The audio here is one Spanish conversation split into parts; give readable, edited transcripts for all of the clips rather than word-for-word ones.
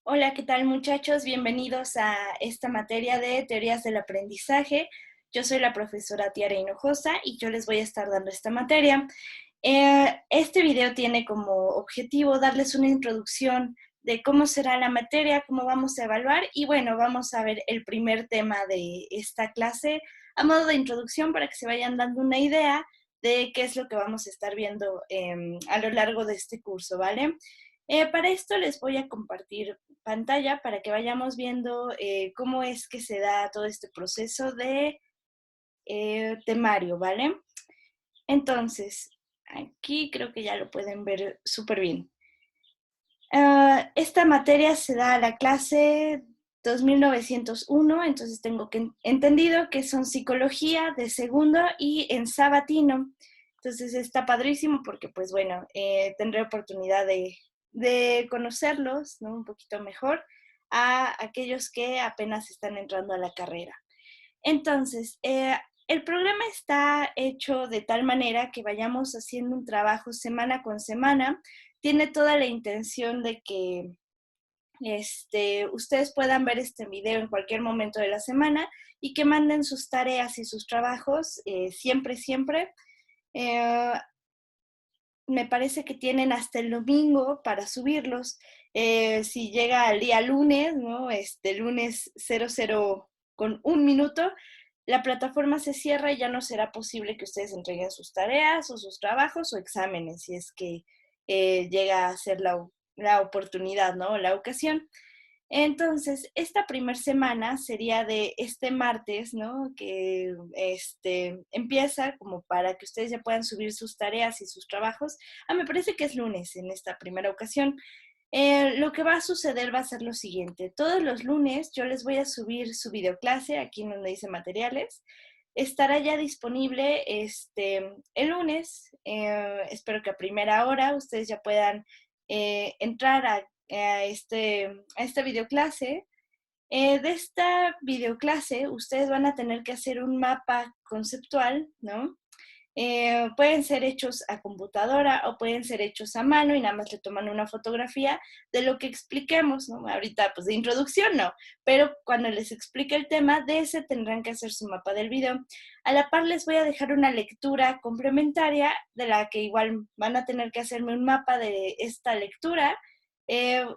Hola, ¿qué tal muchachos? Bienvenidos a esta materia de teorías del aprendizaje. Yo soy la profesora Tiara Hinojosa y yo les voy a estar dando esta materia. Este video tiene como objetivo darles una introducción de cómo será la materia, cómo vamos a evaluar y bueno, vamos a ver el primer tema de esta clase a modo de introducción para que se vayan dando una idea de qué es lo que vamos a estar viendo a lo largo de este curso, ¿vale? Para esto les voy a compartir pantalla para que vayamos viendo cómo es que se da todo este proceso de temario, ¿vale? Entonces, aquí creo que ya lo pueden ver súper bien. Esta materia se da a la clase 2901, entonces tengo que entendido que son psicología de segundo y en sabatino. Entonces está padrísimo porque, pues bueno, tendré oportunidad de conocerlos, ¿no? Un poquito mejor a aquellos que apenas están entrando a la carrera. Entonces, el programa está hecho de tal manera que vayamos haciendo un trabajo semana con semana. Tiene toda la intención de que ustedes puedan ver este video en cualquier momento de la semana y que manden sus tareas y sus trabajos siempre, siempre. Eh, Me parece que tienen hasta el domingo para subirlos. Si llega al día lunes, ¿no? Lunes 00 con un minuto, la plataforma se cierra y ya no será posible que ustedes entreguen sus tareas o sus trabajos o exámenes, si es que llega a ser la oportunidad, ¿no? La ocasión. Entonces, esta primera semana sería de este martes, ¿no? Que empieza como para que ustedes ya puedan subir sus tareas y sus trabajos. Me parece que es lunes en esta primera ocasión. Lo que va a suceder va a ser lo siguiente. Todos los lunes yo les voy a subir su videoclase, aquí donde dice materiales. Estará ya disponible el lunes. Espero que a primera hora ustedes ya puedan entrar a esta videoclase. De esta videoclase, ustedes van a tener que hacer un mapa conceptual, ¿no? Pueden ser hechos a computadora o pueden ser hechos a mano y nada más le toman una fotografía de lo que expliquemos, ¿no? Ahorita, pues de introducción no, pero cuando les explique el tema, de ese tendrán que hacer su mapa del video. A la par les voy a dejar una lectura complementaria de la que igual van a tener que hacerme un mapa de esta lectura.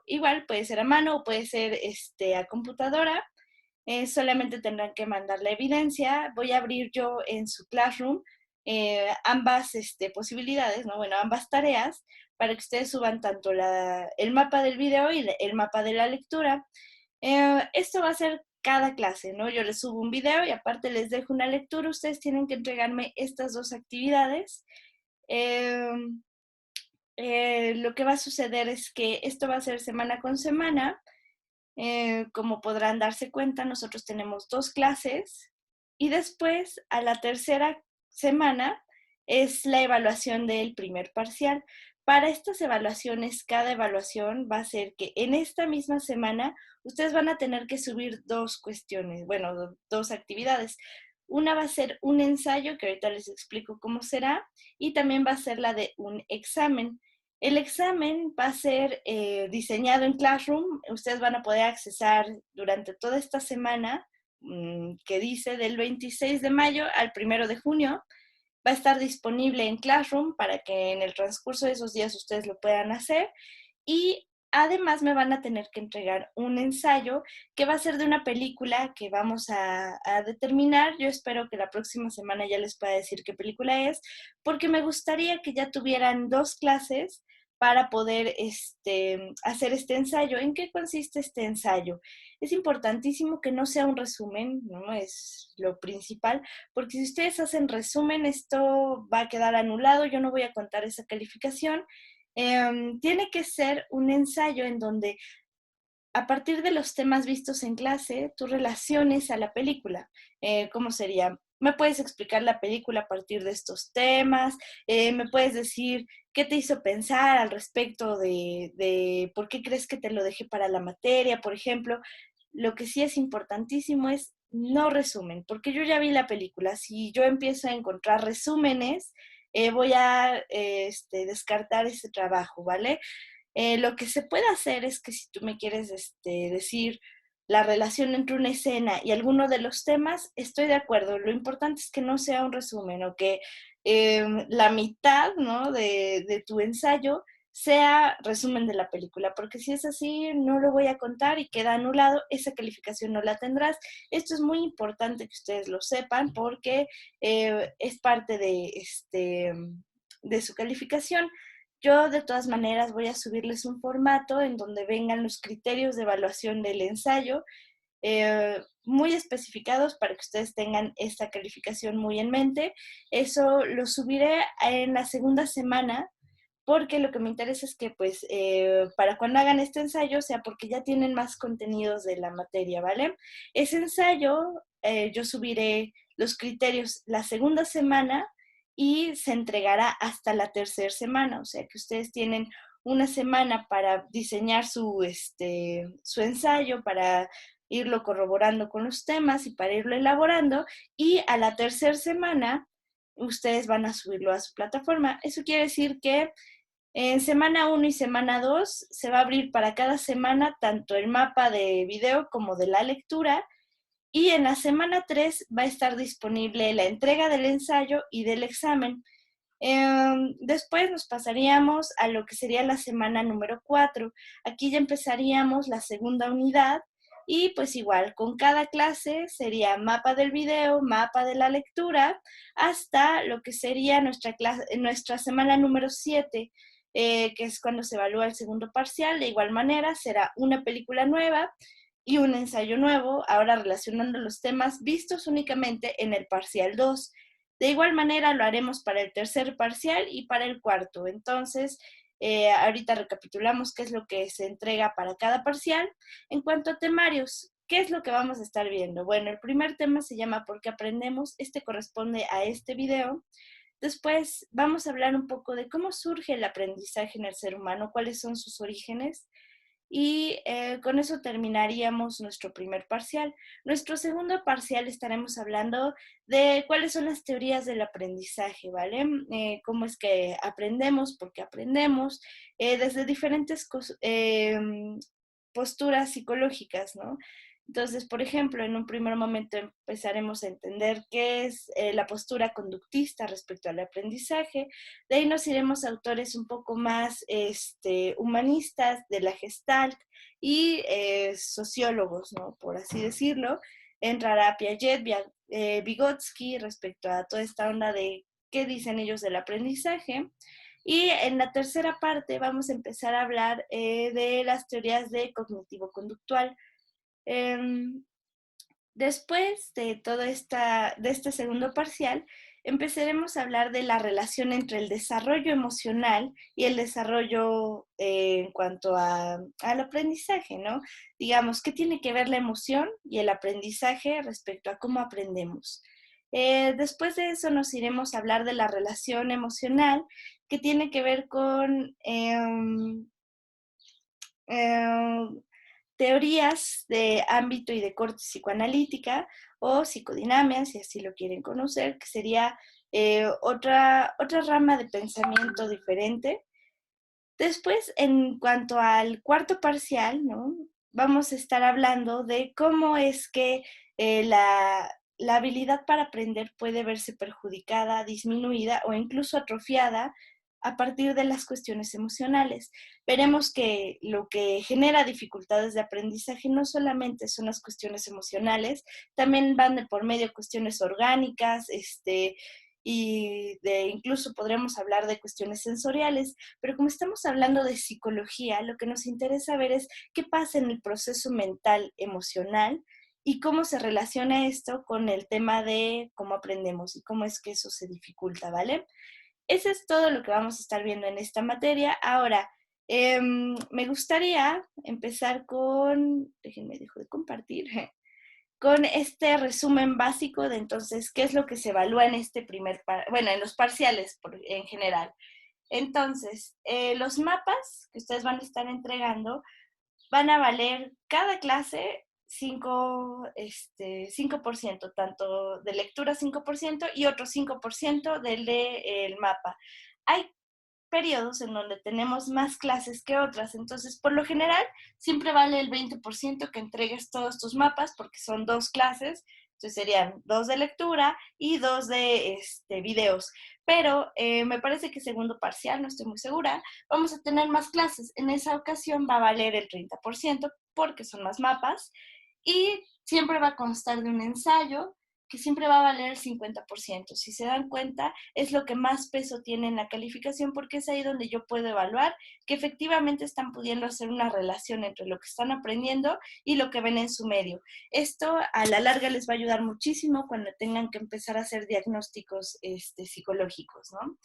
Igual puede ser a mano o puede ser a computadora. Solamente tendrán que mandar la evidencia. Voy a abrir yo en su Classroom ambas posibilidades, ¿no? Bueno, ambas tareas para que ustedes suban tanto el mapa del video y el mapa de la lectura. Esto va a ser cada clase, ¿no? Yo les subo un video y aparte les dejo una lectura. Ustedes tienen que entregarme estas dos actividades. Eh, lo que va a suceder es que esto va a ser semana con semana. Como podrán darse cuenta, nosotros tenemos dos clases y después a la tercera semana es la evaluación del primer parcial. Para estas evaluaciones, cada evaluación va a ser que en esta misma semana ustedes van a tener que subir dos cuestiones, bueno, dos actividades. Una va a ser un ensayo, que ahorita les explico cómo será, y también va a ser la de un examen. El examen va a ser diseñado en Classroom. Ustedes van a poder accesar durante toda esta semana, que dice del 26 de mayo al 1 de junio. Va a estar disponible en Classroom para que en el transcurso de esos días ustedes lo puedan hacer. Y además me van a tener que entregar un ensayo que va a ser de una película que vamos a determinar. Yo espero que la próxima semana ya les pueda decir qué película es, porque me gustaría que ya tuvieran dos clases para poder hacer este ensayo. ¿En qué consiste este ensayo? Es importantísimo que no sea un resumen, ¿no? Es lo principal, porque si ustedes hacen resumen, esto va a quedar anulado, yo no voy a contar esa calificación. Tiene que ser un ensayo en donde a partir de los temas vistos en clase, tú relaciones a la película. ¿Cómo sería? ¿Me puedes explicar la película a partir de estos temas? ¿Me puedes decir qué te hizo pensar al respecto de por qué crees que te lo dejé para la materia, por ejemplo? Lo que sí es importantísimo es no resumen, porque yo ya vi la película. Si yo empiezo a encontrar resúmenes, voy a descartar ese trabajo, ¿vale? Lo que se puede hacer es que si tú me quieres decir la relación entre una escena y alguno de los temas, estoy de acuerdo. Lo importante es que no sea un resumen o que la mitad, ¿no?, de tu ensayo sea resumen de la película, porque si es así, no lo voy a contar y queda anulado, esa calificación no la tendrás. Esto es muy importante que ustedes lo sepan porque es parte de su calificación. Yo de todas maneras voy a subirles un formato en donde vengan los criterios de evaluación del ensayo muy especificados para que ustedes tengan esta calificación muy en mente. Eso lo subiré en la segunda semana porque lo que me interesa es que pues para cuando hagan este ensayo sea porque ya tienen más contenidos de la materia, ¿vale? Ese ensayo yo subiré los criterios la segunda semana y se entregará hasta la tercera semana, o sea que ustedes tienen una semana para diseñar su ensayo, para irlo corroborando con los temas y para irlo elaborando, y a la tercera semana ustedes van a subirlo a su plataforma. Eso quiere decir que en semana 1 y semana 2 se va a abrir para cada semana tanto el mapa de video como de la lectura, y en la semana 3 va a estar disponible la entrega del ensayo y del examen. Después nos pasaríamos a lo que sería la semana número 4. Aquí ya empezaríamos la segunda unidad y pues igual, con cada clase sería mapa del video, mapa de la lectura, hasta lo que sería nuestra semana número 7, que es cuando se evalúa el segundo parcial. De igual manera, será una película nueva y un ensayo nuevo, ahora relacionando los temas vistos únicamente en el parcial 2. De igual manera lo haremos para el tercer parcial y para el cuarto. Entonces, ahorita recapitulamos qué es lo que se entrega para cada parcial. En cuanto a temarios, ¿qué es lo que vamos a estar viendo? Bueno, el primer tema se llama ¿Por qué aprendemos? Este corresponde a este video. Después vamos a hablar un poco de cómo surge el aprendizaje en el ser humano, cuáles son sus orígenes. Y con eso terminaríamos nuestro primer parcial. Nuestro segundo parcial estaremos hablando de cuáles son las teorías del aprendizaje, ¿vale? Cómo es que aprendemos, por qué aprendemos, desde diferentes posturas psicológicas, ¿no? Entonces, por ejemplo, en un primer momento empezaremos a entender qué es la postura conductista respecto al aprendizaje. De ahí nos iremos a autores un poco más humanistas de la Gestalt y sociólogos, ¿no?, por así decirlo. Entrará Piaget, Vygotsky respecto a toda esta onda de qué dicen ellos del aprendizaje. Y en la tercera parte vamos a empezar a hablar de las teorías de cognitivo-conductual. Em, Después de de este segundo parcial, empezaremos a hablar de la relación entre el desarrollo emocional y el desarrollo en cuanto al aprendizaje, ¿no? Digamos, ¿qué tiene que ver la emoción y el aprendizaje respecto a cómo aprendemos? Después de eso nos iremos a hablar de la relación emocional, que tiene que ver con em, teorías de ámbito y de corte psicoanalítica o psicodinamia, si así lo quieren conocer, que sería otra rama de pensamiento diferente. Después, en cuanto al cuarto parcial, ¿no?, vamos a estar hablando de cómo es que la habilidad para aprender puede verse perjudicada, disminuida o incluso atrofiada a partir de las cuestiones emocionales. Veremos que lo que genera dificultades de aprendizaje no solamente son las cuestiones emocionales, también van de por medio cuestiones orgánicas, y incluso podremos hablar de cuestiones sensoriales, pero como estamos hablando de psicología, lo que nos interesa ver es qué pasa en el proceso mental, emocional, y cómo se relaciona esto con el tema de cómo aprendemos y cómo es que eso se dificulta, ¿vale? Eso es todo lo que vamos a estar viendo en esta materia. Ahora, me gustaría empezar déjenme dejo de compartir, con este resumen básico de entonces qué es lo que se evalúa en bueno, en los parciales en general. Entonces, los mapas que ustedes van a estar entregando van a valer cada clase 5%, tanto de lectura 5% y otro 5% del de el mapa. Hay periodos en donde tenemos más clases que otras. Entonces, por lo general, siempre vale el 20% que entregues todos tus mapas porque son 2 clases. Entonces serían 2 de lectura y 2 de videos. Pero me parece que segundo parcial, no estoy muy segura, vamos a tener más clases. En esa ocasión va a valer el 30% porque son más mapas y siempre va a constar de un ensayo que siempre va a valer el 50%. Si se dan cuenta, es lo que más peso tiene en la calificación porque es ahí donde yo puedo evaluar que efectivamente están pudiendo hacer una relación entre lo que están aprendiendo y lo que ven en su medio. Esto a la larga les va a ayudar muchísimo cuando tengan que empezar a hacer diagnósticos psicológicos, ¿no?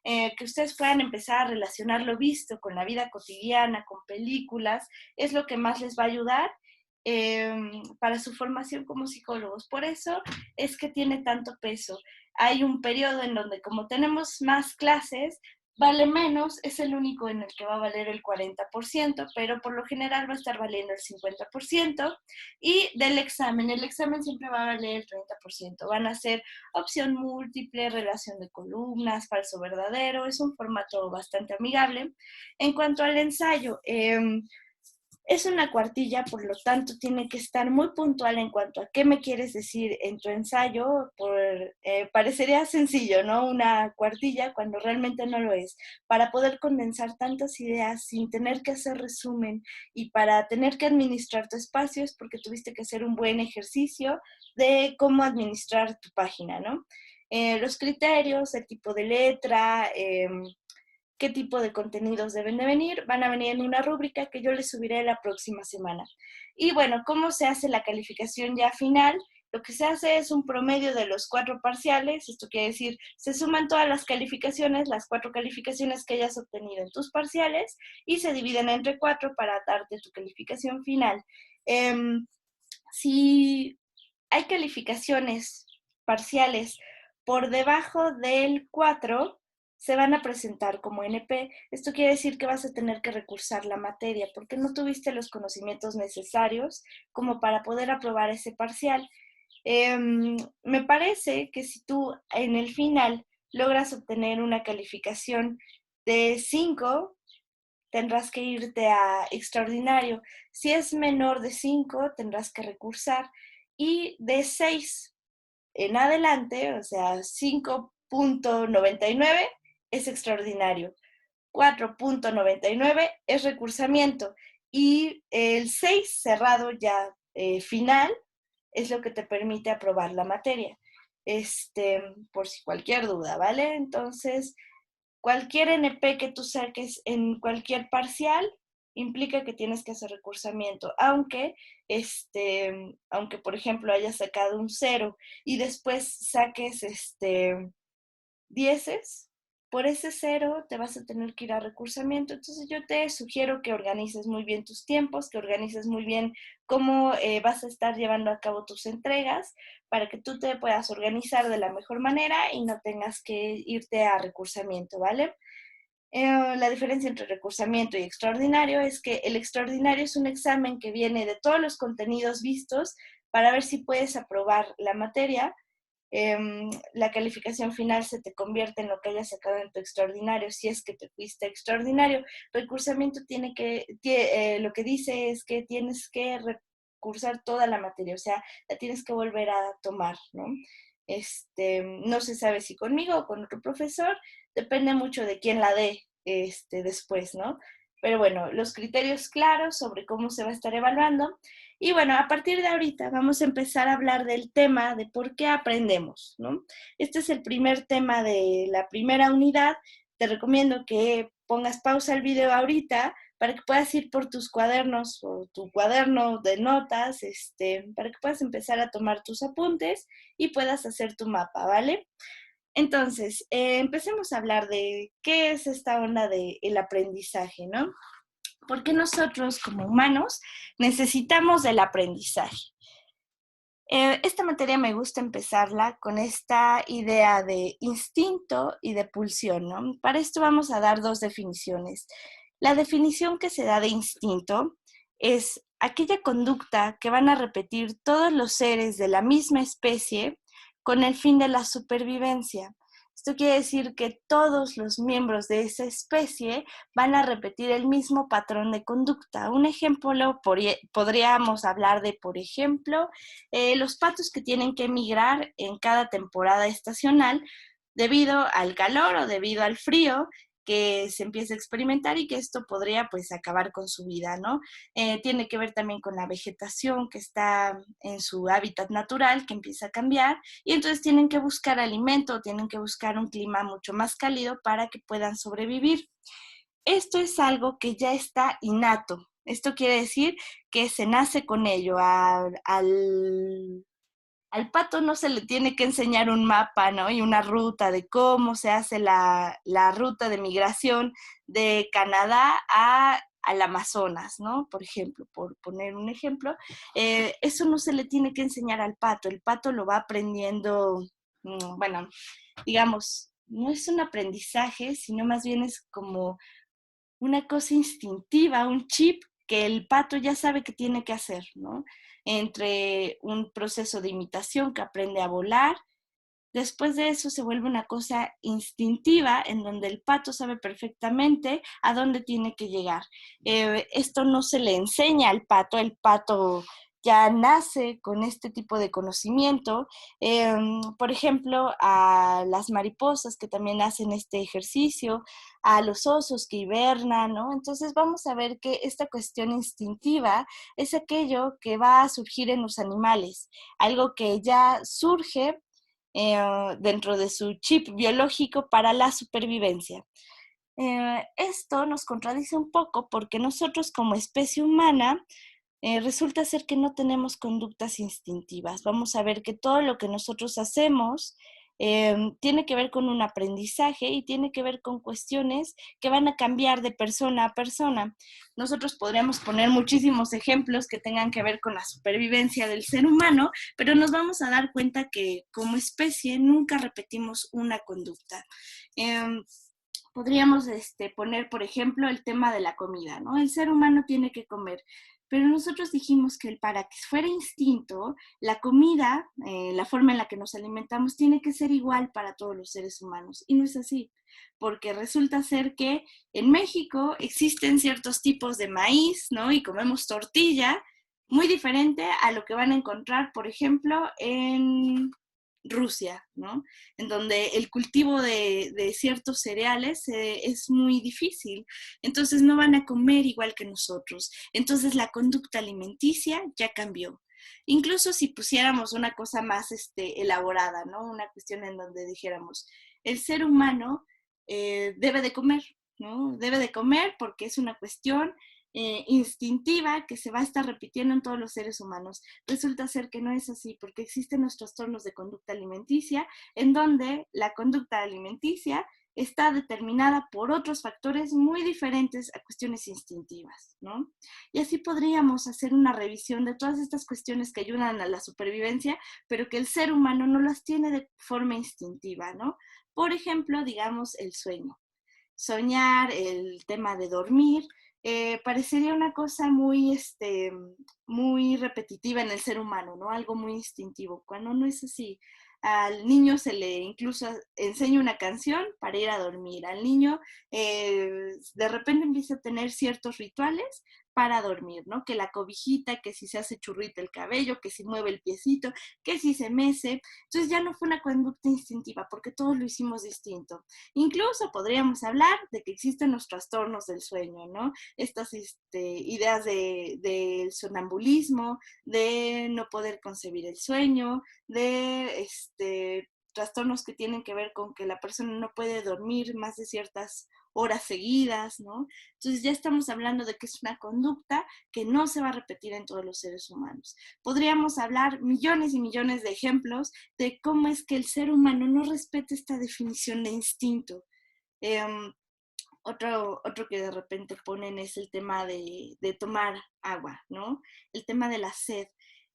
Que ustedes puedan empezar a relacionar lo visto con la vida cotidiana, con películas, es lo que más les va a ayudar para su formación como psicólogos. Por eso es que tiene tanto peso. Hay un periodo en donde como tenemos más clases, vale menos, es el único en el que va a valer el 40%, pero por lo general va a estar valiendo el 50%. Y del examen, el examen siempre va a valer el 30%. Van a ser opción múltiple, relación de columnas, falso verdadero, es un formato bastante amigable. En cuanto al ensayo, es una cuartilla, por lo tanto tiene que estar muy puntual en cuanto a qué me quieres decir en tu ensayo. Parecería sencillo, ¿no? Una cuartilla cuando realmente no lo es. Para poder condensar tantas ideas sin tener que hacer resumen y para tener que administrar tu espacio es porque tuviste que hacer un buen ejercicio de cómo administrar tu página, ¿no? Los criterios, el tipo de letra, qué tipo de contenidos deben de venir, van a venir en una rúbrica que yo les subiré la próxima semana. Y bueno, ¿cómo se hace la calificación ya final? Lo que se hace es un promedio de los 4 parciales, esto quiere decir, se suman todas las calificaciones, las 4 calificaciones que hayas obtenido en tus parciales, y se dividen entre 4 para darte tu calificación final. Si hay calificaciones parciales por debajo del 4, se van a presentar como NP. Esto quiere decir que vas a tener que recursar la materia porque no tuviste los conocimientos necesarios como para poder aprobar ese parcial. Me parece que si tú en el final logras obtener una calificación de 5, tendrás que irte a extraordinario. Si es menor de 5, tendrás que recursar. Y de 6 en adelante, o sea, 5.99 es extraordinario, 4.99 es recursamiento y el 6 cerrado ya final es lo que te permite aprobar la materia. Por si cualquier duda, ¿vale? Entonces, cualquier NP que tú saques en cualquier parcial implica que tienes que hacer recursamiento, aunque por ejemplo hayas sacado un 0 y después saques dieces, por ese 0 te vas a tener que ir a recursamiento. Entonces yo te sugiero que organices muy bien tus tiempos, que organices muy bien cómo vas a estar llevando a cabo tus entregas para que tú te puedas organizar de la mejor manera y no tengas que irte a recursamiento, ¿vale? La diferencia entre recursamiento y extraordinario es que el extraordinario es un examen que viene de todos los contenidos vistos para ver si puedes aprobar la materia. La calificación final se te convierte en lo que hayas sacado en tu extraordinario, si es que te fuiste extraordinario. Recursamiento lo que dice es que tienes que recursar toda la materia, o sea, la tienes que volver a tomar, ¿no? No se sabe si conmigo o con otro profesor, depende mucho de quién la dé después, ¿no? Pero bueno, los criterios claros sobre cómo se va a estar evaluando. Y bueno, a partir de ahorita vamos a empezar a hablar del tema de por qué aprendemos, ¿no? Este es el primer tema de la primera unidad. Te recomiendo que pongas pausa al video ahorita para que puedas ir por tus cuadernos o tu cuaderno de notas, para que puedas empezar a tomar tus apuntes y puedas hacer tu mapa, ¿vale? Entonces, empecemos a hablar de qué es esta onda del aprendizaje, ¿no? Porque nosotros como humanos necesitamos del aprendizaje. Esta materia me gusta empezarla con esta idea de instinto y de pulsión, ¿no? Para esto vamos a dar 2 definiciones. La definición que se da de instinto es aquella conducta que van a repetir todos los seres de la misma especie con el fin de la supervivencia. Esto quiere decir que todos los miembros de esa especie van a repetir el mismo patrón de conducta. Un ejemplo, podríamos hablar de, por ejemplo, los patos que tienen que migrar en cada temporada estacional debido al calor o debido al frío que se empieza a experimentar y que esto podría pues acabar con su vida, ¿no? Tiene que ver también con la vegetación que está en su hábitat natural, que empieza a cambiar, y entonces tienen que buscar alimento, tienen que buscar un clima mucho más cálido para que puedan sobrevivir. Esto es algo que ya está innato. Esto quiere decir que se nace con ello. Al pato no se le tiene que enseñar un mapa, ¿no? Y una ruta de cómo se hace la ruta de migración de Canadá al Amazonas, ¿no? Por ejemplo, por poner un ejemplo, eso no se le tiene que enseñar al pato. El pato lo va aprendiendo, bueno, digamos, no es un aprendizaje, sino más bien es como una cosa instintiva, un chip que el pato ya sabe que tiene que hacer, ¿no? Entre un proceso de imitación que aprende a volar, después de eso se vuelve una cosa instintiva en donde el pato sabe perfectamente a dónde tiene que llegar. Esto no se le enseña al pato, el pato ya nace con este tipo de conocimiento. Por ejemplo, a las mariposas que también hacen este ejercicio, a los osos que hibernan, ¿no? Entonces vamos a ver que esta cuestión instintiva es aquello que va a surgir en los animales, algo que ya surge dentro de su chip biológico para la supervivencia. Esto nos contradice un poco porque nosotros como especie humana resulta ser que no tenemos conductas instintivas. Vamos a ver que todo lo que nosotros hacemos tiene que ver con un aprendizaje y tiene que ver con cuestiones que van a cambiar de persona a persona. Nosotros podríamos poner muchísimos ejemplos que tengan que ver con la supervivencia del ser humano, pero nos vamos a dar cuenta que como especie nunca repetimos una conducta. Podríamos poner, por ejemplo, el tema de la comida, ¿no? El ser humano tiene que comer, pero nosotros dijimos que para que fuera instinto, la comida, la forma en la que nos alimentamos, tiene que ser igual para todos los seres humanos. Y no es así, porque resulta ser que en México existen ciertos tipos de maíz, ¿no? Y comemos tortilla, muy diferente a lo que van a encontrar, por ejemplo, en Rusia, ¿no? En donde el cultivo de ciertos cereales es muy difícil, entonces no van a comer igual que nosotros, entonces la conducta alimenticia ya cambió. Incluso si pusiéramos una cosa más elaborada, ¿no? Una cuestión en donde dijéramos, el ser humano debe de comer, ¿no? Debe de comer porque es una cuestión instintiva que se va a estar repitiendo en todos los seres humanos. Resulta ser que no es así, porque existen los trastornos de conducta alimenticia, en donde la conducta alimenticia está determinada por otros factores muy diferentes a cuestiones instintivas, ¿no? Y así podríamos hacer una revisión de todas estas cuestiones que ayudan a la supervivencia, pero que el ser humano no las tiene de forma instintiva, ¿no? Por ejemplo, digamos, el sueño. Soñar, el tema de dormir, parecería una cosa muy repetitiva en el ser humano, ¿no? Algo muy instintivo, cuando no es así. Al niño se le incluso enseña una canción para ir a dormir. Al niño de repente empieza a tener ciertos rituales para dormir, ¿no? Que la cobijita, que si se hace churrita el cabello, que si mueve el piecito, que si se mece. Entonces ya no fue una conducta instintiva porque todos lo hicimos distinto. Incluso podríamos hablar de que existen los trastornos del sueño, ¿no? Estas ideas del sonambulismo, de no poder concebir el sueño, de trastornos que tienen que ver con que la persona no puede dormir más de ciertas horas seguidas, ¿no? Entonces ya estamos hablando de que es una conducta que no se va a repetir en todos los seres humanos. Podríamos hablar millones y millones de ejemplos de cómo es que el ser humano no respeta esta definición de instinto. Eh, otro que de repente ponen es el tema de tomar agua, ¿no? El tema de la sed.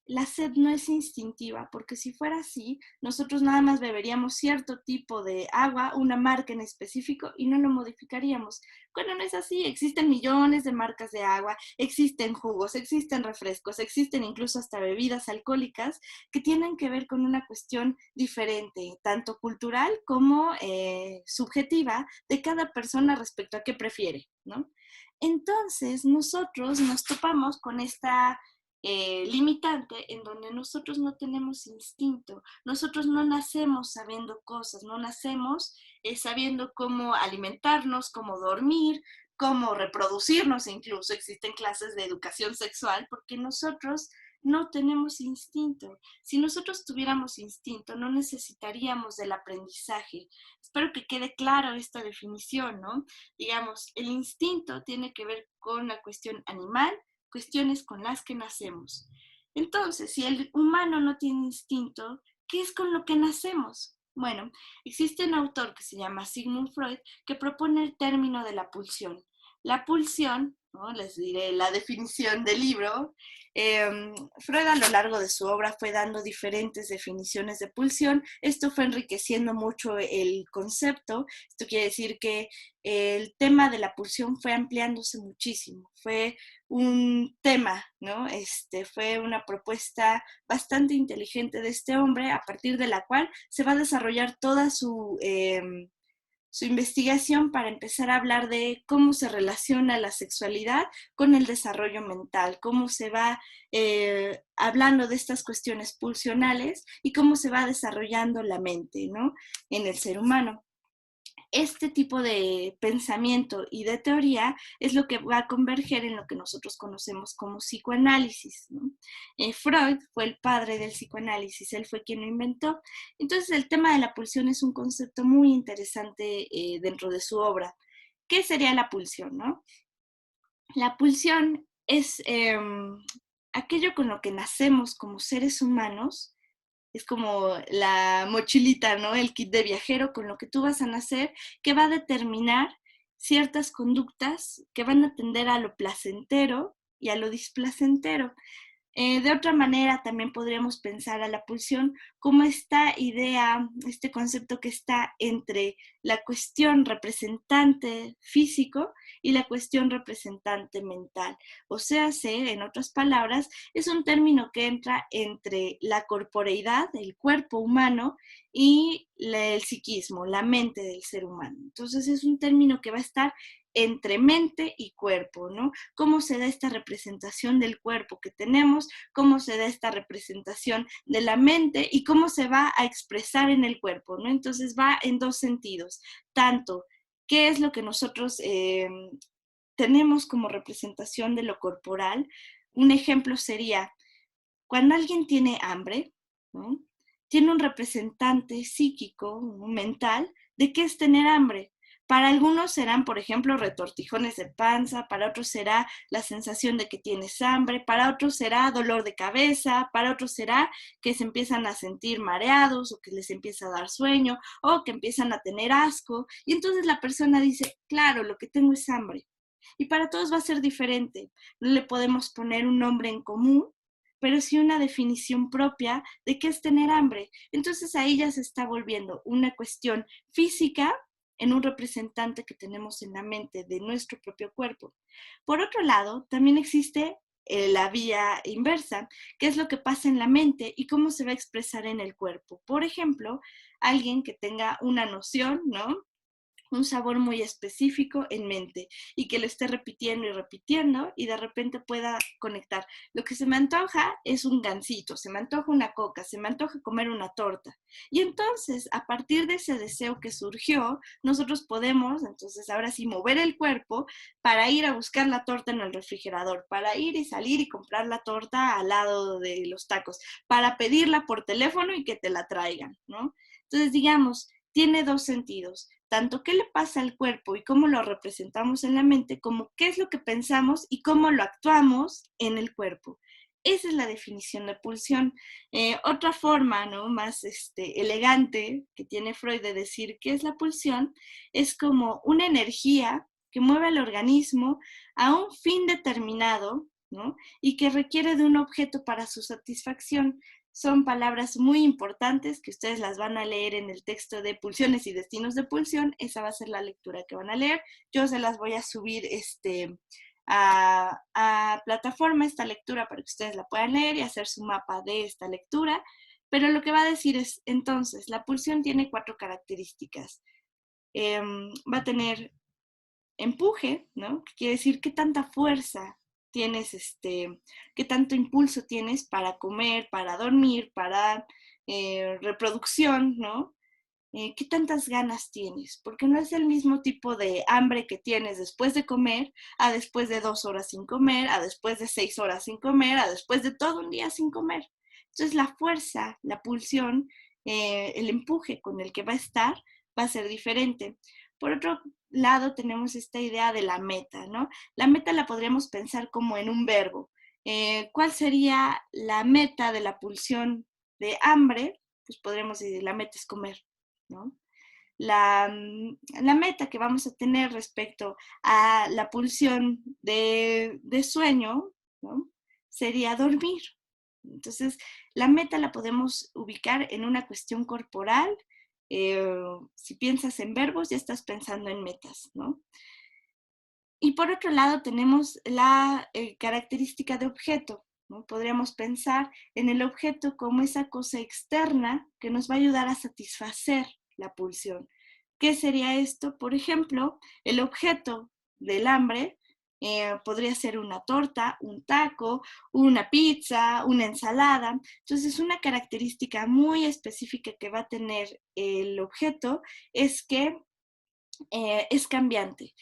la sed no es instintiva, porque si fuera así, nosotros nada más beberíamos cierto tipo de agua, una marca en específico, y no lo modificaríamos. Cuando no es así, existen millones de marcas de agua, existen jugos, existen refrescos, existen incluso hasta bebidas alcohólicas que tienen que ver con una cuestión diferente, tanto cultural como subjetiva, de cada persona respecto a qué prefiere, ¿no? Entonces, nosotros nos topamos con esta limitante en donde nosotros no tenemos instinto, nosotros no nacemos sabiendo cosas, no nacemos sabiendo cómo alimentarnos, cómo dormir, cómo reproducirnos, incluso existen clases de educación sexual, porque nosotros no tenemos instinto. Si nosotros tuviéramos instinto, no necesitaríamos del aprendizaje. Espero que quede claro esta definición, ¿no? Digamos, el instinto tiene que ver con la cuestión animal, cuestiones con las que nacemos. Entonces, si el humano no tiene instinto, ¿qué es con lo que nacemos? Bueno, existe un autor que se llama Sigmund Freud que propone el término de la pulsión. La pulsión, ¿no? Les diré la definición del libro. Freud a lo largo de su obra fue dando diferentes definiciones de pulsión. Esto fue enriqueciendo mucho el concepto. Esto quiere decir que el tema de la pulsión fue ampliándose muchísimo. Fue un tema, ¿no? Fue una propuesta bastante inteligente de este hombre, a partir de la cual se va a desarrollar toda su investigación para empezar a hablar de cómo se relaciona la sexualidad con el desarrollo mental, cómo se va hablando de estas cuestiones pulsionales y cómo se va desarrollando la mente, ¿no? En el ser humano. Este tipo de pensamiento y de teoría es lo que va a converger en lo que nosotros conocemos como psicoanálisis, ¿no? Freud fue el padre del psicoanálisis, él fue quien lo inventó. Entonces el tema de la pulsión es un concepto muy interesante dentro de su obra. ¿Qué sería la pulsión, no? La pulsión es aquello con lo que nacemos como seres humanos. Es como la mochilita, ¿no? El kit de viajero con lo que tú vas a nacer, que va a determinar ciertas conductas que van a tender a lo placentero y a lo displacentero. De otra manera, también podríamos pensar a la pulsión como esta idea, este concepto que está entre la cuestión representante físico y la cuestión representante mental. O sea, en otras palabras, es un término que entra entre la corporeidad, el cuerpo humano, y el psiquismo, la mente del ser humano. Entonces es un término que va a estar entre mente y cuerpo, ¿no? Cómo se da esta representación del cuerpo que tenemos, cómo se da esta representación de la mente y cómo se va a expresar en el cuerpo, ¿no? Entonces va en dos sentidos, tanto qué es lo que nosotros tenemos como representación de lo corporal. Un ejemplo sería, cuando alguien tiene hambre, ¿no? Tiene un representante psíquico, mental, de qué es tener hambre. Para algunos serán, por ejemplo, retortijones de panza, para otros será la sensación de que tienes hambre, para otros será dolor de cabeza, para otros será que se empiezan a sentir mareados o que les empieza a dar sueño o que empiezan a tener asco. Y entonces la persona dice, claro, lo que tengo es hambre. Y para todos va a ser diferente. No le podemos poner un nombre en común, pero sí una definición propia de qué es tener hambre. Entonces ahí ya se está volviendo una cuestión física en un representante que tenemos en la mente de nuestro propio cuerpo. Por otro lado, también existe la vía inversa, qué es lo que pasa en la mente y cómo se va a expresar en el cuerpo. Por ejemplo, alguien que tenga una noción, ¿no? Un sabor muy específico en mente y que lo esté repitiendo y repitiendo y de repente pueda conectar. Lo que se me antoja es un gansito, se me antoja una coca, se me antoja comer una torta. Y entonces, a partir de ese deseo que surgió, nosotros podemos, entonces ahora sí, mover el cuerpo para ir a buscar la torta en el refrigerador, para ir y salir y comprar la torta al lado de los tacos, para pedirla por teléfono y que te la traigan, ¿no? Entonces, digamos, tiene dos sentidos, tanto qué le pasa al cuerpo y cómo lo representamos en la mente, como qué es lo que pensamos y cómo lo actuamos en el cuerpo. Esa es la definición de pulsión. Otra forma, ¿no? Más elegante que tiene Freud de decir qué es la pulsión es como una energía que mueve al organismo a un fin determinado, ¿no? Y que requiere de un objeto para su satisfacción. Son palabras muy importantes que ustedes las van a leer en el texto de Pulsiones y Destinos de Pulsión. Esa va a ser la lectura que van a leer. Yo se las voy a subir a plataforma esta lectura para que ustedes la puedan leer y hacer su mapa de esta lectura. Pero lo que va a decir es, entonces, la pulsión tiene 4 características. Va a tener empuje, ¿no? Que quiere decir qué tanta fuerza tienes, qué tanto impulso tienes para comer, para dormir, para reproducción, ¿no? ¿Qué tantas ganas tienes? Porque no es el mismo tipo de hambre que tienes después de comer, a después de 2 horas sin comer, a después de 6 horas sin comer, a después de todo un día sin comer. Entonces la fuerza, la pulsión, el empuje con el que va a estar va a ser diferente. Por otro lado, tenemos esta idea de la meta, ¿no? La meta la podríamos pensar como en un verbo. ¿Cuál sería la meta de la pulsión de hambre? Pues podríamos decir, la meta es comer, ¿no? La meta que vamos a tener respecto a la pulsión de sueño, ¿no? Sería dormir. Entonces, la meta la podemos ubicar en una cuestión corporal. Si piensas en verbos, ya estás pensando en metas, ¿no? Y por otro lado, tenemos la característica de objeto, ¿no? Podríamos pensar en el objeto como esa cosa externa que nos va a ayudar a satisfacer la pulsión. ¿Qué sería esto? Por ejemplo, el objeto del hambre podría ser una torta, un taco, una pizza, una ensalada. Entonces, una característica muy específica que va a tener el objeto es que es cambiante.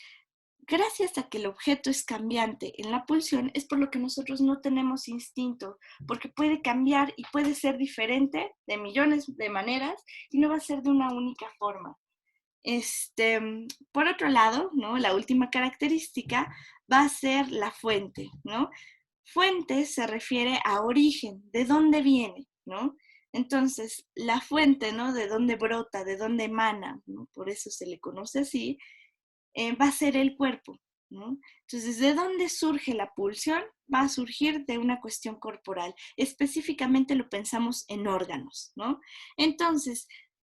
Gracias a que el objeto es cambiante en la pulsión, es por lo que nosotros no tenemos instinto, porque puede cambiar y puede ser diferente de millones de maneras y no va a ser de una única forma. Por otro lado, ¿no? La última característica va a ser la fuente, ¿no? Fuente se refiere a origen, de dónde viene, ¿no? Entonces, la fuente, ¿no? De dónde brota, de dónde emana, ¿no? Por eso se le conoce así, va a ser el cuerpo, ¿no? Entonces, ¿de dónde surge la pulsión? Va a surgir de una cuestión corporal. Específicamente lo pensamos en órganos, ¿no? Entonces,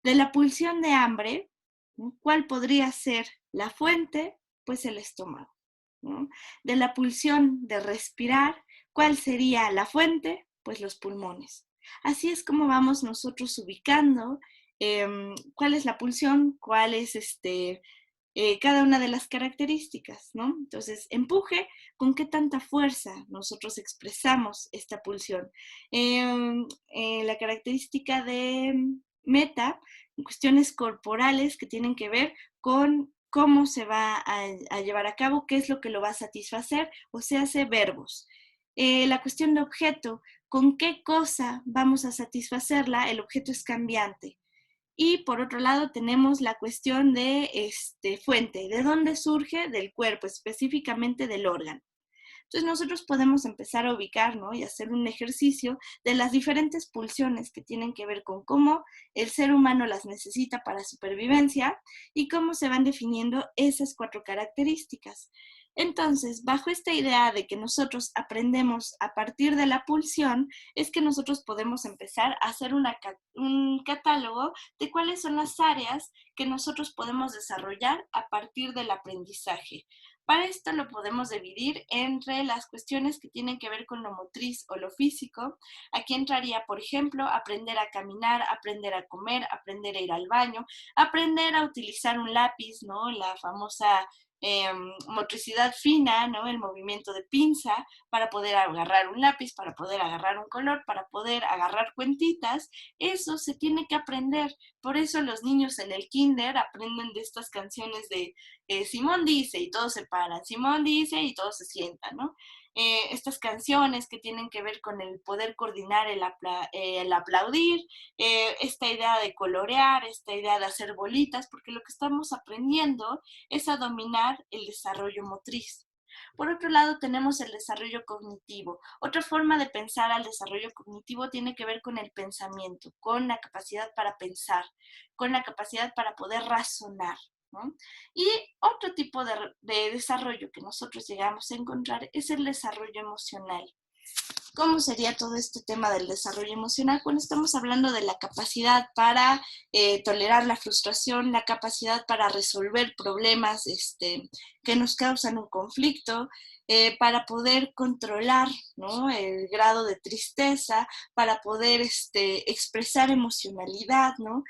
de la pulsión de hambre, ¿no? ¿Cuál podría ser la fuente? Pues el estómago, ¿no? De la pulsión de respirar, ¿cuál sería la fuente? Pues los pulmones. Así es como vamos nosotros ubicando cuál es la pulsión, cuál es cada una de las características, ¿no? Entonces, empuje, ¿con qué tanta fuerza nosotros expresamos esta pulsión? La característica de meta, cuestiones corporales que tienen que ver con cómo se va a llevar a cabo, qué es lo que lo va a satisfacer, o sea, hace verbos. La cuestión de objeto, ¿con qué cosa vamos a satisfacerla? El objeto es cambiante. Y por otro lado tenemos la cuestión de fuente, ¿de dónde surge? Del cuerpo, específicamente del órgano. Entonces nosotros podemos empezar a ubicar, ¿no? Y hacer un ejercicio de las diferentes pulsiones que tienen que ver con cómo el ser humano las necesita para supervivencia y cómo se van definiendo esas 4 características. Entonces, bajo esta idea de que nosotros aprendemos a partir de la pulsión, es que nosotros podemos empezar a hacer un catálogo de cuáles son las áreas que nosotros podemos desarrollar a partir del aprendizaje. Para esto lo podemos dividir entre las cuestiones que tienen que ver con lo motriz o lo físico. Aquí entraría, por ejemplo, aprender a caminar, aprender a comer, aprender a ir al baño, aprender a utilizar un lápiz, ¿no? La famosa motricidad fina, ¿no? El movimiento de pinza para poder agarrar un lápiz, para poder agarrar un color, para poder agarrar cuentitas. Eso se tiene que aprender. Por eso los niños en el kinder aprenden de estas canciones de Simón dice y todos se paran, Simón dice y todos se sientan, ¿no? Estas canciones que tienen que ver con el poder coordinar, el aplaudir, esta idea de colorear, esta idea de hacer bolitas, porque lo que estamos aprendiendo es a dominar el desarrollo motriz. Por otro lado, tenemos el desarrollo cognitivo. Otra forma de pensar al desarrollo cognitivo tiene que ver con el pensamiento, con la capacidad para pensar, con la capacidad para poder razonar. ¿no? Y otro tipo de desarrollo que nosotros llegamos a encontrar es el desarrollo emocional. ¿Cómo sería todo este tema del desarrollo emocional? Cuando estamos hablando de la capacidad para tolerar la frustración, la capacidad para resolver problemas que nos causan un conflicto, para poder controlar, ¿no?, el grado de tristeza, para poder expresar emocionalidad, ¿no?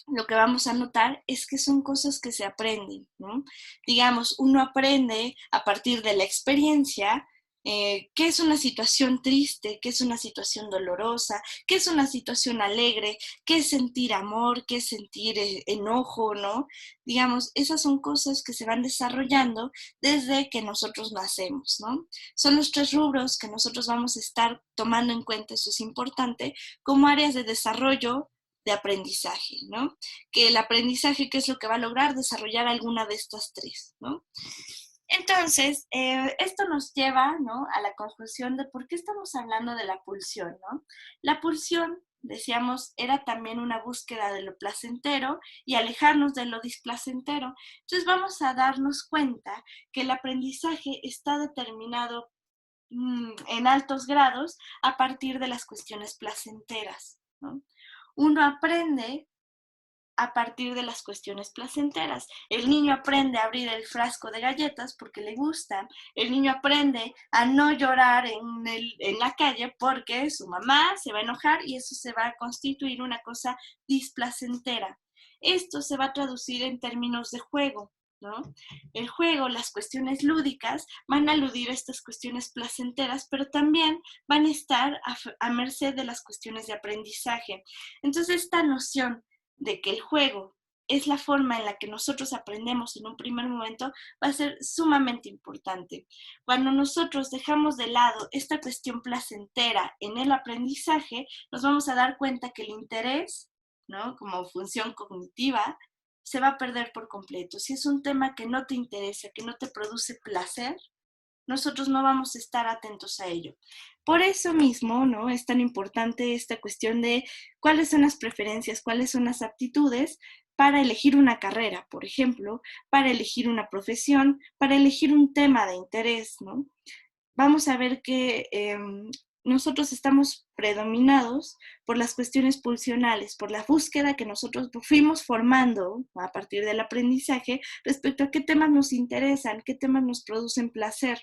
Lo que vamos a notar es que son cosas que se aprenden, ¿no? Digamos, uno aprende a partir de la experiencia qué es una situación triste, qué es una situación dolorosa, qué es una situación alegre, qué es sentir amor, qué es sentir enojo, ¿no? Digamos, esas son cosas que se van desarrollando desde que nosotros nacemos, ¿no? Son los 3 rubros que nosotros vamos a estar tomando en cuenta, eso es importante, como áreas de desarrollo de aprendizaje, ¿no? Que el aprendizaje, ¿qué es lo que va a lograr? Desarrollar alguna de estas 3, ¿no? Entonces, esto nos lleva, ¿no?, a la conclusión de por qué estamos hablando de la pulsión, ¿no? La pulsión, decíamos, era también una búsqueda de lo placentero y alejarnos de lo displacentero. Entonces vamos a darnos cuenta que el aprendizaje está determinado en altos grados a partir de las cuestiones placenteras, ¿no? Uno aprende a partir de las cuestiones placenteras. El niño aprende a abrir el frasco de galletas porque le gustan. El niño aprende a no llorar en la calle porque su mamá se va a enojar y eso se va a constituir una cosa displacentera. Esto se va a traducir en términos de juego, ¿no? El juego, las cuestiones lúdicas, van a aludir a estas cuestiones placenteras, pero también van a estar a merced de las cuestiones de aprendizaje. Entonces, esta noción de que el juego es la forma en la que nosotros aprendemos en un primer momento, va a ser sumamente importante. Cuando nosotros dejamos de lado esta cuestión placentera en el aprendizaje, nos vamos a dar cuenta que el interés, ¿no?, como función cognitiva, se va a perder por completo. Si es un tema que no te interesa, que no te produce placer, nosotros no vamos a estar atentos a ello. Por eso mismo, ¿no?, es tan importante esta cuestión de cuáles son las preferencias, cuáles son las aptitudes para elegir una carrera, por ejemplo, para elegir una profesión, para elegir un tema de interés, ¿no? Vamos a ver que nosotros estamos predominados por las cuestiones pulsionales, por la búsqueda que nosotros fuimos formando a partir del aprendizaje respecto a qué temas nos interesan, qué temas nos producen placer.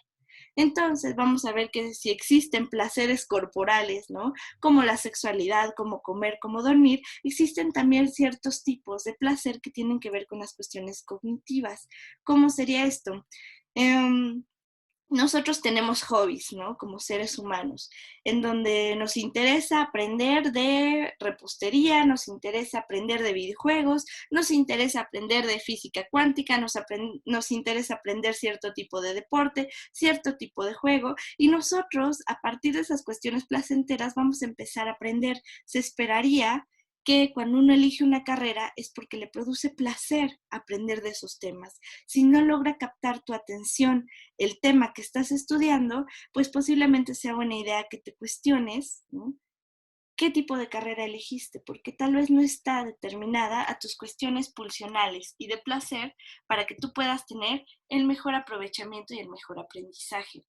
Entonces vamos a ver que si existen placeres corporales, ¿no?, como la sexualidad, como comer, como dormir, existen también ciertos tipos de placer que tienen que ver con las cuestiones cognitivas. ¿Cómo sería esto? Nosotros tenemos hobbies, ¿no?, como seres humanos, en donde nos interesa aprender de repostería, nos interesa aprender de videojuegos, nos interesa aprender de física cuántica, nos interesa aprender cierto tipo de deporte, cierto tipo de juego, y nosotros, a partir de esas cuestiones placenteras, vamos a empezar a aprender. Se esperaría que cuando uno elige una carrera es porque le produce placer aprender de esos temas. Si no logra captar tu atención el tema que estás estudiando, pues posiblemente sea buena idea que te cuestiones, ¿no?, qué tipo de carrera elegiste, porque tal vez no está determinada a tus cuestiones pulsionales y de placer para que tú puedas tener el mejor aprovechamiento y el mejor aprendizaje.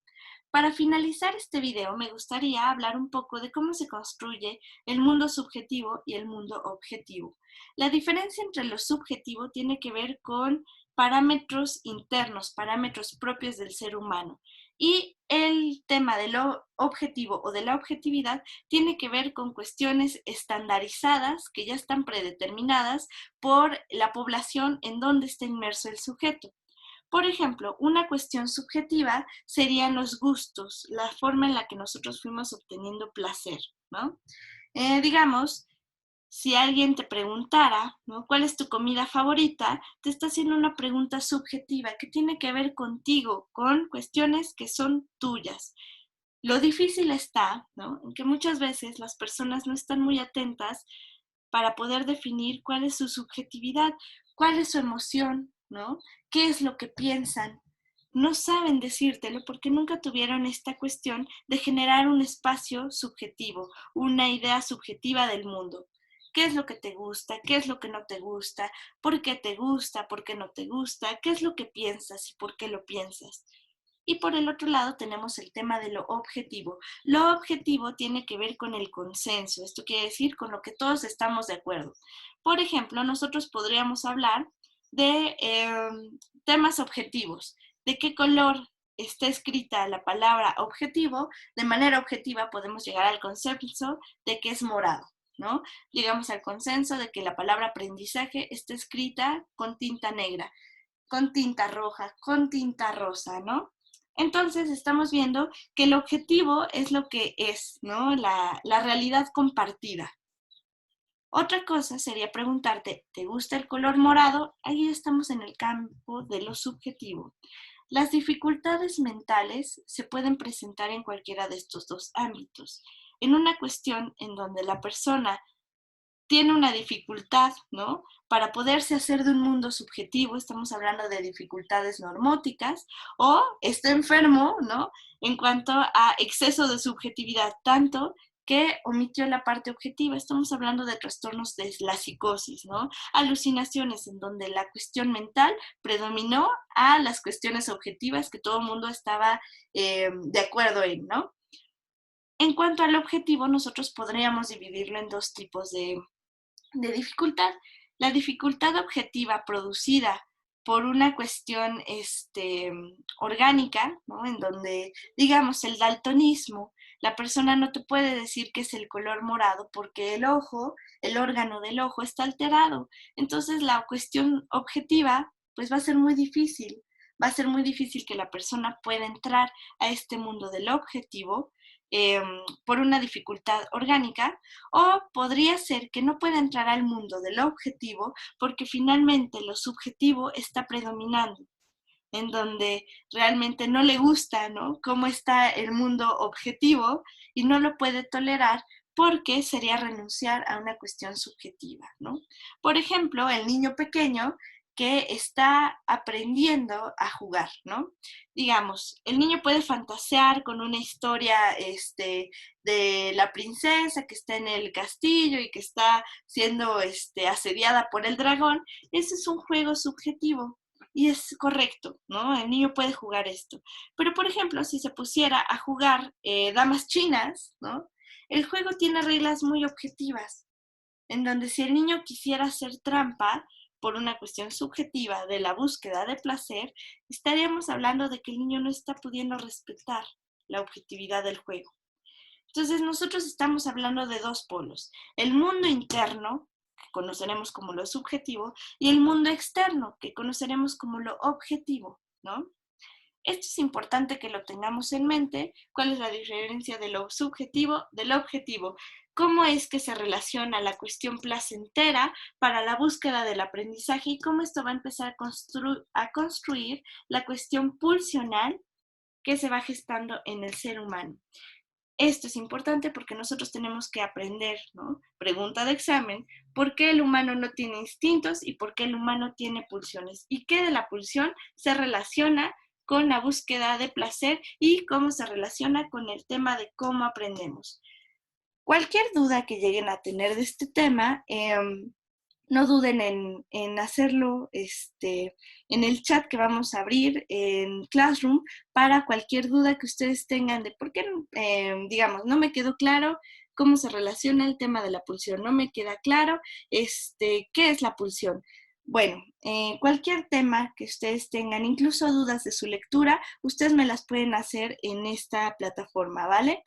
Para finalizar este video, me gustaría hablar un poco de cómo se construye el mundo subjetivo y el mundo objetivo. La diferencia entre lo subjetivo tiene que ver con parámetros internos, parámetros propios del ser humano. Y el tema de lo objetivo o de la objetividad tiene que ver con cuestiones estandarizadas que ya están predeterminadas por la población en donde está inmerso el sujeto. Por ejemplo, una cuestión subjetiva serían los gustos, la forma en la que nosotros fuimos obteniendo placer, ¿no? Digamos, si alguien te preguntara, ¿no?, ¿cuál es tu comida favorita?, te está haciendo una pregunta subjetiva que tiene que ver contigo, con cuestiones que son tuyas. Lo difícil está, ¿no?, en que muchas veces las personas no están muy atentas para poder definir cuál es su subjetividad, cuál es su emoción, ¿no?, qué es lo que piensan. No saben decírtelo porque nunca tuvieron esta cuestión de generar un espacio subjetivo, una idea subjetiva del mundo. qué es lo que te gusta, qué es lo que no te gusta, por qué no te gusta, qué es lo que piensas y por qué lo piensas. Y por el otro lado tenemos el tema de lo objetivo. Lo objetivo tiene que ver con el consenso, esto quiere decir con lo que todos estamos de acuerdo. Por ejemplo, nosotros podríamos hablar de temas objetivos, de qué color está escrita la palabra objetivo. De manera objetiva podemos llegar al consenso de que es morado, ¿no? Llegamos al consenso de que la palabra aprendizaje está escrita con tinta negra, con tinta roja, con tinta rosa, ¿no? Entonces estamos viendo que el objetivo es lo que es, ¿no? La realidad compartida. Otra cosa sería preguntarte, ¿te gusta el color morado? Ahí estamos en el campo de lo subjetivo. Las dificultades mentales se pueden presentar en cualquiera de estos dos ámbitos. En una cuestión en donde la persona tiene una dificultad, ¿no? Para poderse hacer de un mundo subjetivo, estamos hablando de dificultades normóticas, o está enfermo, ¿no? En cuanto a exceso de subjetividad, tanto que omitió la parte objetiva. Estamos hablando de trastornos de la psicosis, ¿no? Alucinaciones en donde la cuestión mental predominó a las cuestiones objetivas que todo el mundo estaba de acuerdo en, ¿no? En cuanto al objetivo, nosotros podríamos dividirlo en dos tipos de dificultad. La dificultad objetiva producida por una cuestión orgánica, ¿no? En donde, digamos, el daltonismo, la persona no te puede decir que es el color morado porque el ojo, el órgano del ojo está alterado. Entonces la cuestión objetiva, pues va a ser muy difícil. Va a ser muy difícil que la persona pueda entrar a este mundo del objetivo eh, por una dificultad orgánica, o podría ser que no pueda entrar al mundo del objetivo porque finalmente lo subjetivo está predominando, en donde realmente no le gusta, ¿no? Cómo está el mundo objetivo y no lo puede tolerar porque sería renunciar a una cuestión subjetiva, ¿no? Por ejemplo, el niño pequeño que está aprendiendo a jugar, ¿no? Digamos, el niño puede fantasear con una historia de la princesa que está en el castillo y que está siendo asediada por el dragón. Ese es un juego subjetivo y es correcto, ¿no? El niño puede jugar esto. Pero, por ejemplo, si se pusiera a jugar damas chinas, ¿no? El juego tiene reglas muy objetivas, en donde si el niño quisiera hacer trampa por una cuestión subjetiva de la búsqueda de placer, estaríamos hablando de que el niño no está pudiendo respetar la objetividad del juego. Entonces nosotros estamos hablando de dos polos, el mundo interno, que conoceremos como lo subjetivo, y el mundo externo, que conoceremos como lo objetivo, ¿no? Esto es importante que lo tengamos en mente. ¿Cuál es la diferencia de lo subjetivo del objetivo? ¿Cómo es que se relaciona la cuestión placentera para la búsqueda del aprendizaje y cómo esto va a empezar a construir la cuestión pulsional que se va gestando en el ser humano? Esto es importante porque nosotros tenemos que aprender, ¿no? Pregunta de examen, ¿por qué el humano no tiene instintos y por qué el humano tiene pulsiones? ¿Y qué de la pulsión se relaciona con la búsqueda de placer y cómo se relaciona con el tema de cómo aprendemos? Cualquier duda que lleguen a tener de este tema, no duden en hacerlo en el chat que vamos a abrir en Classroom para cualquier duda que ustedes tengan de por qué, digamos, no me quedó claro cómo se relaciona el tema de la pulsión, no me queda claro qué es la pulsión. Bueno, cualquier tema que ustedes tengan, incluso dudas de su lectura, ustedes me las pueden hacer en esta plataforma, ¿vale?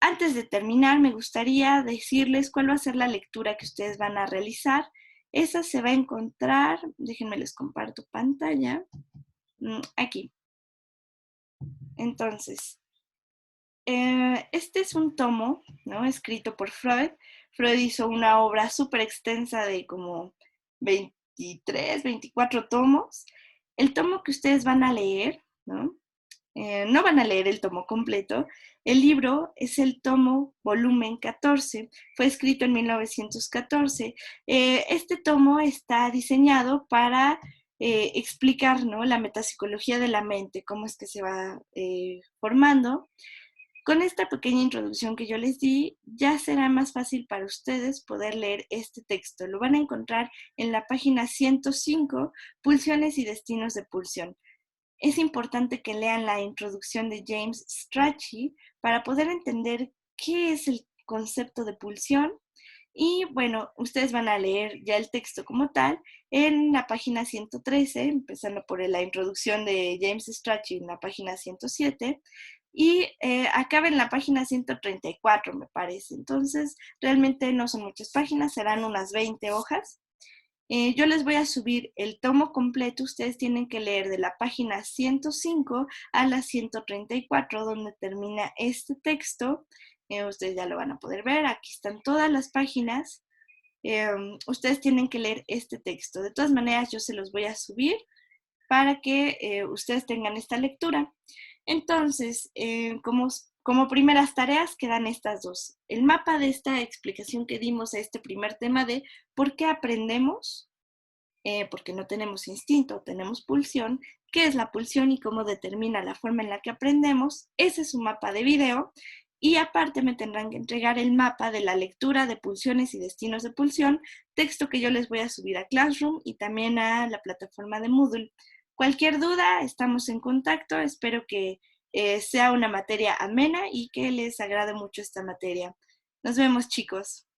Antes de terminar, me gustaría decirles cuál va a ser la lectura que ustedes van a realizar. Esa se va a encontrar, déjenme les comparto pantalla, aquí. Entonces, este es un tomo, ¿no? Escrito por Freud. Freud hizo una obra súper extensa de como 23, 24 tomos. El tomo que ustedes van a leer, ¿no? No van a leer el tomo completo. El libro es el tomo volumen 14, fue escrito en 1914. Este tomo está diseñado para explicar, ¿no? La metapsicología de la mente, cómo es que se va formando. Con esta pequeña introducción que yo les di, ya será más fácil para ustedes poder leer este texto. Lo van a encontrar en la página 105, Pulsiones y destinos de pulsión. Es importante que lean la introducción de James Strachey para poder entender qué es el concepto de pulsión. Y bueno, ustedes van a leer ya el texto como tal en la página 113, empezando por la introducción de James Strachey en la página 107, y acaba en la página 134, me parece. Entonces, realmente no son muchas páginas, serán unas 20 hojas. Yo les voy a subir el tomo completo. Ustedes tienen que leer de la página 105 a la 134, donde termina este texto. Ustedes ya lo van a poder ver. Aquí están todas las páginas. Ustedes tienen que leer este texto. De todas maneras, yo se los voy a subir para que ustedes tengan esta lectura. Entonces, como primeras tareas quedan estas dos. El mapa de esta explicación que dimos a este primer tema de por qué aprendemos, porque no tenemos instinto, tenemos pulsión. ¿Qué es la pulsión y cómo determina la forma en la que aprendemos? Ese es un mapa de video. Y aparte me tendrán que entregar el mapa de la lectura de pulsiones y destinos de pulsión, texto que yo les voy a subir a Classroom y también a la plataforma de Moodle. Cualquier duda, estamos en contacto. Espero que sea una materia amena y que les agrade mucho esta materia. Nos vemos, chicos.